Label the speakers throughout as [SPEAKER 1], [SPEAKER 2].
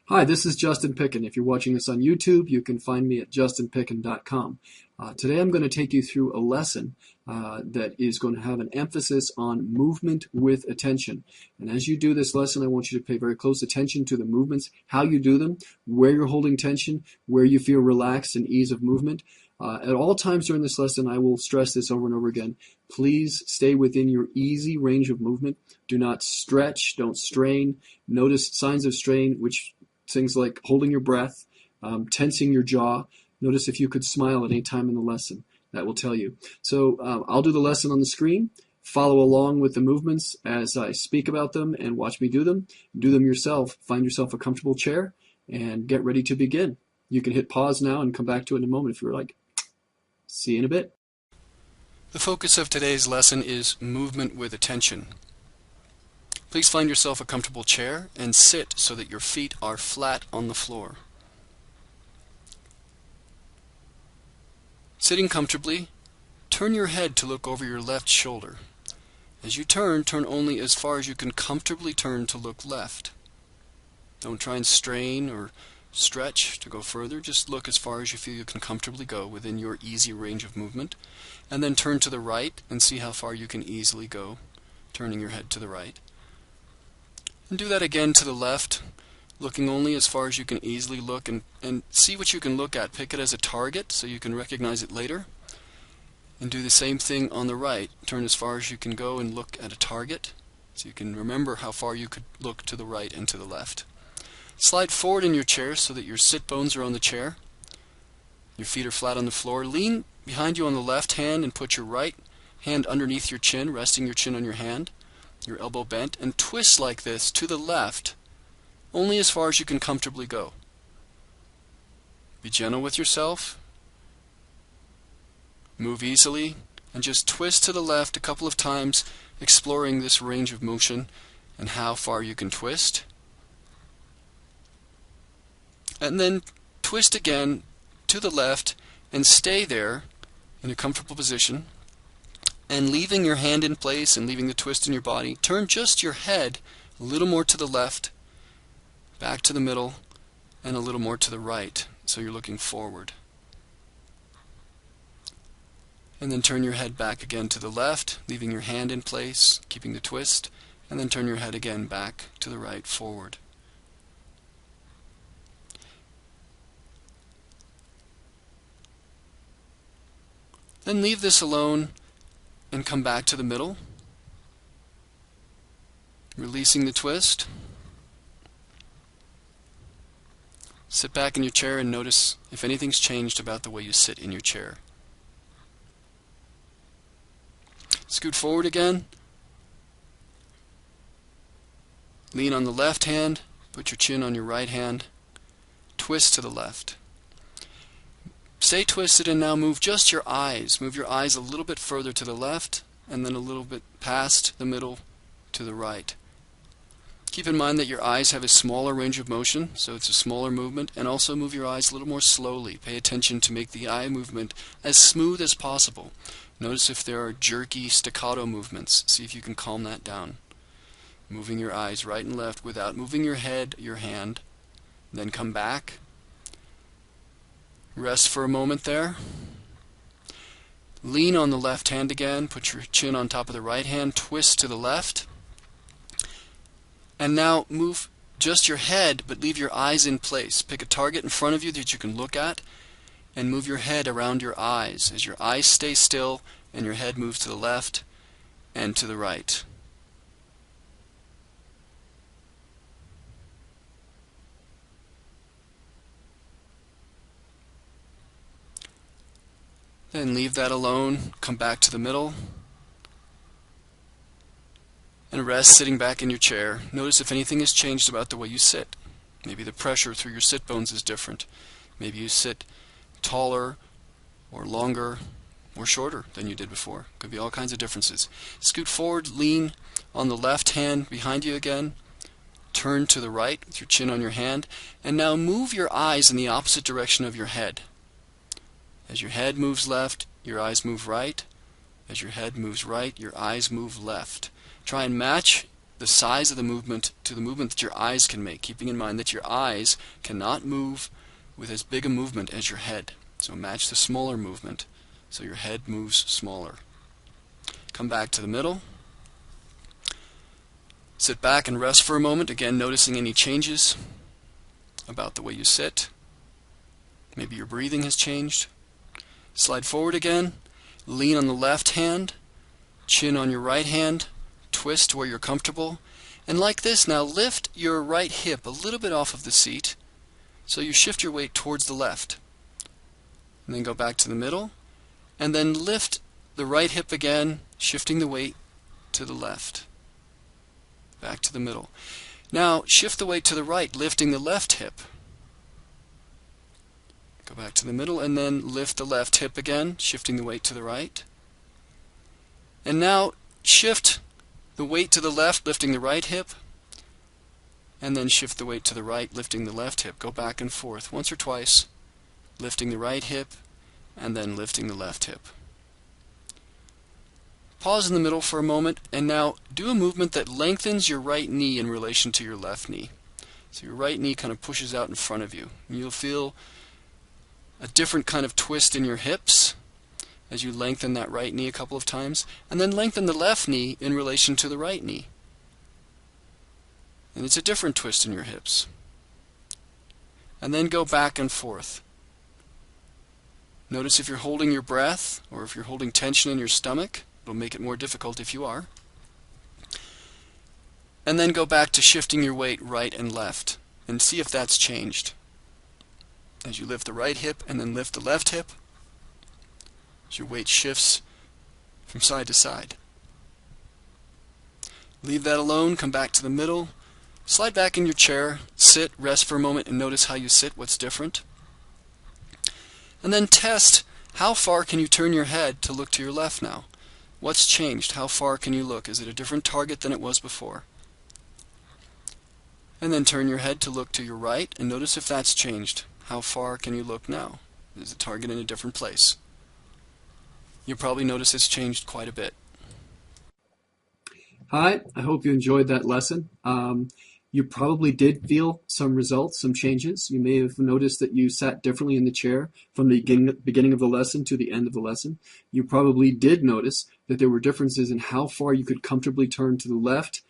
[SPEAKER 1] Hi, this is Justin Pickin. If you're watching this on YouTube, you can find me at justinpickin.com. Today I'm going to take you through a lesson that is going to have an emphasis on movement with attention. And as you do this lesson, I want you to pay very close attention to the movements, how you do them, where you're holding tension, where you feel relaxed and ease of movement. At all times during this lesson, I will stress this over and over again. Please stay within your easy range of movement. Do not stretch, don't strain. Notice signs of strain, which things like holding your breath, tensing your jaw. Notice if you could smile at any time in the lesson. That will tell you. So I'll do the lesson on the screen. Follow along with the movements as I speak about them and watch me do them. Do them yourself. Find yourself a comfortable chair and get ready to begin. You can hit pause now and come back to it in a moment if you're like. See you in a bit.
[SPEAKER 2] The focus of today's lesson is movement with attention. Please find yourself a comfortable chair and sit so that your feet are flat on the floor. Sitting comfortably, turn your head to look over your left shoulder. As you turn only as far as you can comfortably turn to look left. Don't try and strain or stretch to go further. Just look as far as you feel you can comfortably go within your easy range of movement. And then turn to the right and see how far you can easily go, turning your head to the right. And do that again to the left, looking only as far as you can easily look and see what you can look at. Pick it as a target so you can recognize it later. And do the same thing on the right. Turn as far as you can go and look at a target so you can remember how far you could look to the right and to the left. Slide forward in your chair so that your sit bones are on the chair. Your feet are flat on the floor. Lean behind you on the left hand and put your right hand underneath your chin, resting your chin on your hand. Your elbow bent, and twist like this to the left, only as far as you can comfortably go. Be gentle with yourself. Move easily, and just twist to the left a couple of times, exploring this range of motion and how far you can twist. And then twist again to the left and stay there in a comfortable position. And leaving your hand in place and leaving the twist in your body, turn just your head a little more to the left, back to the middle, and a little more to the right, so you're looking forward. And then turn your head back again to the left, leaving your hand in place, keeping the twist, and then turn your head again back to the right, forward. Then leave this alone and come back to the middle, releasing the twist. Sit back in your chair and notice if anything's changed about the way you sit in your chair. Scoot forward again. Lean on the left hand, put your chin on your right hand, twist to the left. Stay twisted and now move just your eyes. Move your eyes a little bit further to the left and then a little bit past the middle to the right. Keep in mind that your eyes have a smaller range of motion, so it's a smaller movement, and also move your eyes a little more slowly. Pay attention to make the eye movement as smooth as possible. Notice if there are jerky staccato movements. See if you can calm that down. Moving your eyes right and left without moving your head, your hand. Then come back. Rest for a moment there. Lean on the left hand again. Put your chin on top of the right hand. Twist to the left. And now move just your head, but leave your eyes in place. Pick a target in front of you that you can look at, and move your head around your eyes as your eyes stay still and your head moves to the left and to the right. Then leave that alone, come back to the middle, and rest sitting back in your chair. Notice if anything has changed about the way you sit. Maybe the pressure through your sit bones is different. Maybe you sit taller or longer or shorter than you did before. Could be all kinds of differences. Scoot forward, lean on the left hand behind you again. Turn to the right with your chin on your hand, and now move your eyes in the opposite direction of your head. As your head moves left, your eyes move right. As your head moves right, your eyes move left. Try and match the size of the movement to the movement that your eyes can make, keeping in mind that your eyes cannot move with as big a movement as your head. So match the smaller movement so your head moves smaller. Come back to the middle. Sit back and rest for a moment, again noticing any changes about the way you sit. Maybe your breathing has changed. Slide forward again. Lean on the left hand, chin on your right hand, twist where you're comfortable. And like this now, lift your right hip a little bit off of the seat so you shift your weight towards the left. And then go back to the middle, and then lift the right hip again, shifting the weight to the left. Back to the middle. Now shift the weight to the right, lifting the left hip. Go back to the middle and then lift the left hip again, shifting the weight to the right. And now shift the weight to the left, lifting the right hip, and then shift the weight to the right, lifting the left hip. Go back and forth once or twice, lifting the right hip and then lifting the left hip. Pause in the middle for a moment, and now do a movement that lengthens your right knee in relation to your left knee. So your right knee kind of pushes out in front of you. And you'll feel a different kind of twist in your hips as you lengthen that right knee a couple of times, and then lengthen the left knee in relation to the right knee. And it's a different twist in your hips. And then go back and forth. Notice if you're holding your breath or if you're holding tension in your stomach. It'll make it more difficult if you are. And then go back to shifting your weight right and left and see if that's changed. As you lift the right hip and then lift the left hip, as your weight shifts from side to side. Leave that alone, come back to the middle, slide back in your chair, sit, rest for a moment and notice how you sit, what's different. And then test how far can you turn your head to look to your left now. What's changed? How far can you look? Is it a different target than it was before? And then turn your head to look to your right and notice if that's changed. How far can you look now? Is the target in a different place? You'll probably notice it's changed quite a bit.
[SPEAKER 1] Hi, I hope you enjoyed that lesson. You probably did feel some results, some changes. You may have noticed that you sat differently in the chair from the beginning of the lesson to the end of the lesson. You probably did notice that there were differences in how far you could comfortably turn to the left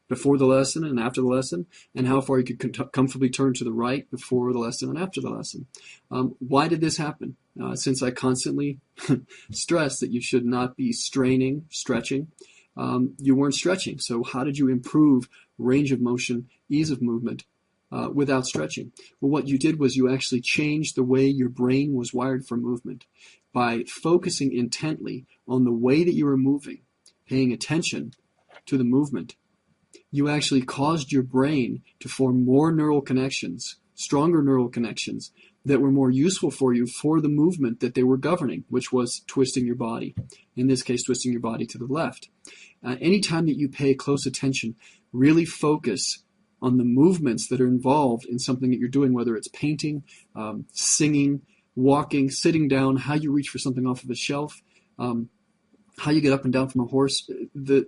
[SPEAKER 1] before the lesson and after the lesson, and how far you could comfortably turn to the right before the lesson and after the lesson. Why did this happen? Since I constantly stress that you should not be straining, stretching, you weren't stretching. So how did you improve range of motion, ease of movement without stretching? Well, what you did was you actually changed the way your brain was wired for movement. By focusing intently on the way that you were moving, paying attention to the movement, you actually caused your brain to form more neural connections, stronger neural connections that were more useful for you for the movement that they were governing, which was twisting your body. In this case, twisting your body to the left. Anytime that you pay close attention, really focus on the movements that are involved in something that you're doing, whether it's painting, singing, walking, sitting down, how you reach for something off of a shelf, how you get up and down from a horse. The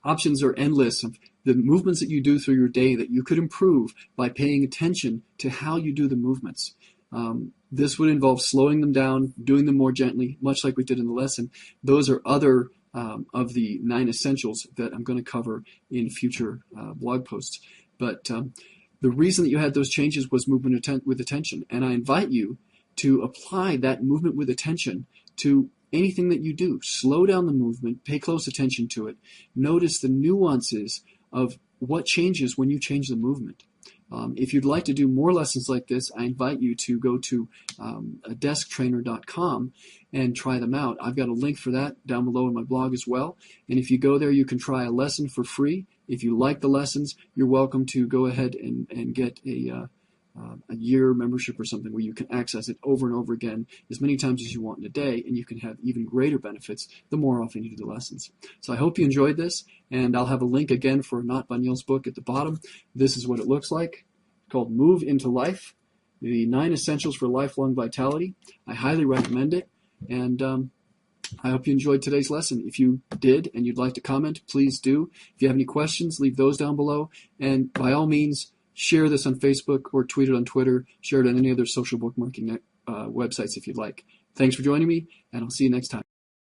[SPEAKER 1] options are endless of the movements that you do through your day that you could improve by paying attention to how you do the movements. This would involve slowing them down, doing them more gently, much like we did in the lesson. Those are other of the 9 essentials that I'm going to cover in future blog posts. But the reason that you had those changes was movement with attention. And I invite you to apply that movement with attention to anything that you do. Slow down the movement, pay close attention to it. Notice the nuances of what changes when you change the movement. If you'd like to do more lessons like this, I invite you to go to desktrainer.com and try them out. I've got a link for that down below in my blog as well. And if you go there, you can try a lesson for free. If you like the lessons, you're welcome to go ahead and get a year membership or something where you can access it over and over again as many times as you want in a day, and you can have even greater benefits the more often you do the lessons. So I hope you enjoyed this, and I'll have a link again for Not Bunyel's book at the bottom. This is what it looks like, called Move into Life, the 9 Essentials for Lifelong Vitality. I highly recommend it, and I hope you enjoyed today's lesson. If you did and you'd like to comment, please do. If you have any questions, leave those down below. And by all means, share this on Facebook or tweet it on Twitter. Share it on any other social bookmarking websites if you'd like. Thanks for joining me, and I'll see you next time.